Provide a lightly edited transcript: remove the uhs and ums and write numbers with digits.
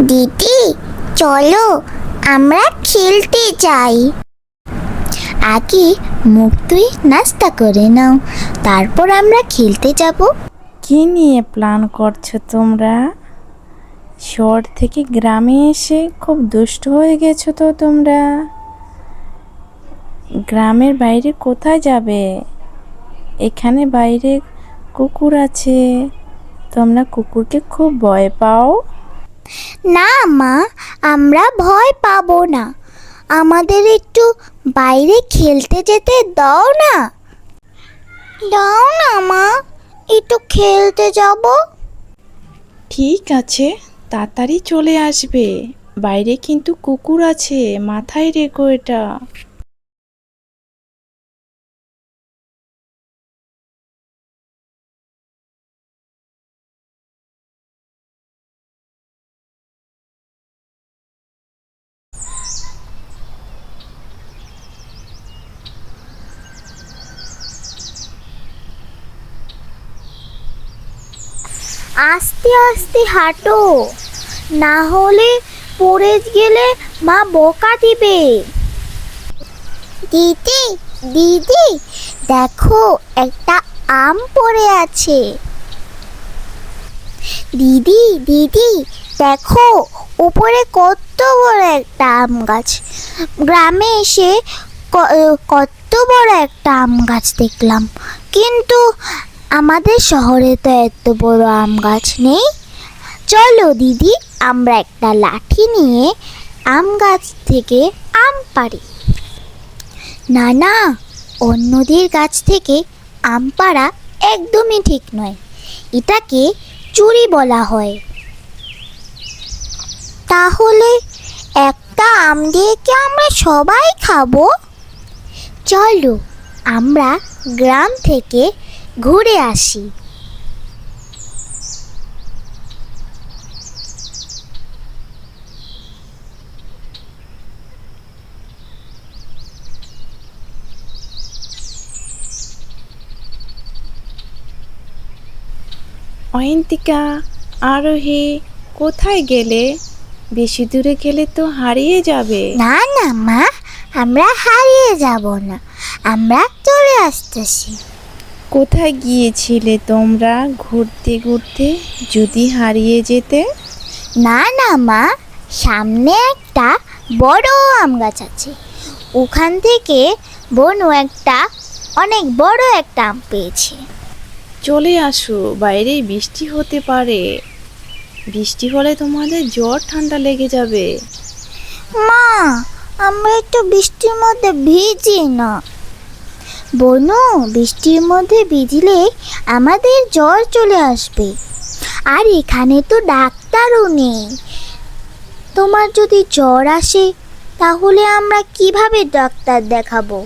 দিদি, চলো আমরা খেলতে যাই। আগে মুখ ধুয়ে নাস্তা করে নাও, তারপর আমরা খেলতে যাব। কি নিয়ে প্ল্যান করছো তোমরা? শহর থেকে গ্রামে এসে খুব দুষ্ট হয়ে গেছো তো তোমরা। গ্রামের বাইরে কোথায় যাবে? এখানে বাইরে কুকুর আছে, তোমরা কুকুরকে খুব ভয় পাও। না মা, আমরা ভয় পাবো না। আমাদের একটু বাইরে খেলতে যেতে দাও না। দাও না মা, একটু খেলতে যাব। ঠিক আছে, তাড়াতাড়ি চলে আসবে। বাইরে কিন্তু কুকুর আছে, মাথায় রেখো এটা। আস্তে আস্তে হাঁটো, না হলে পড়ে গেলে মা বকা দিবে। দিদি দিদি, দেখো একটা আম পড়ে আছে। দিদি দিদি, দেখো উপরে কত বড় একটা আম গাছ। গ্রামে এসে কত বড় একটা আম গাছ দেখলাম, কিন্তু আমাদের শহরে তো এত বড় আম গাছ নেই। চলো দিদি, আমরা একটা লাঠি নিয়ে আম গাছ থেকে আম পাড়ি। না না, অন্যদের গাছ থেকে আম পাড়া একদমই ঠিক নয়, এটাকে চুরি বলা হয়। তাহলে একটা আম দিয়ে কি আমরা সবাই খাবো? চলো আমরা গ্রাম থেকে ঘুরে আসি। অয়ন্তিকা, আরোহী, কোথায় গেলে? বেশি দূরে গেলে তো হারিয়ে যাবে। না না মা, আমরা হারিয়ে যাব না, আমরা চলে আসতেছি। কোথায় গিয়েছিলে তোমরা ঘুরতে ঘুরতে, যদি হারিয়ে যেতে? না না মা, সামনে একটা বড় আম গাছ আছে, ওখান থেকে বনু অনেক বড় একটা আম পেয়েছে। চলে আসো, বাইরে বৃষ্টি হতে পারে। বৃষ্টি হলে তোমাদের জ্বর ঠান্ডা লেগে যাবে। মা, আমরা একটু বৃষ্টির মধ্যে ভিজি না। বনু, বৃষ্টির মধ্যে ভিজলে আমাদের জ্বর চলে আসবে, আর এখানে তো ডাক্তারও নেই। তোমার যদি জ্বর আসে তাহলে আমরা কিভাবে ডাক্তার দেখাবো?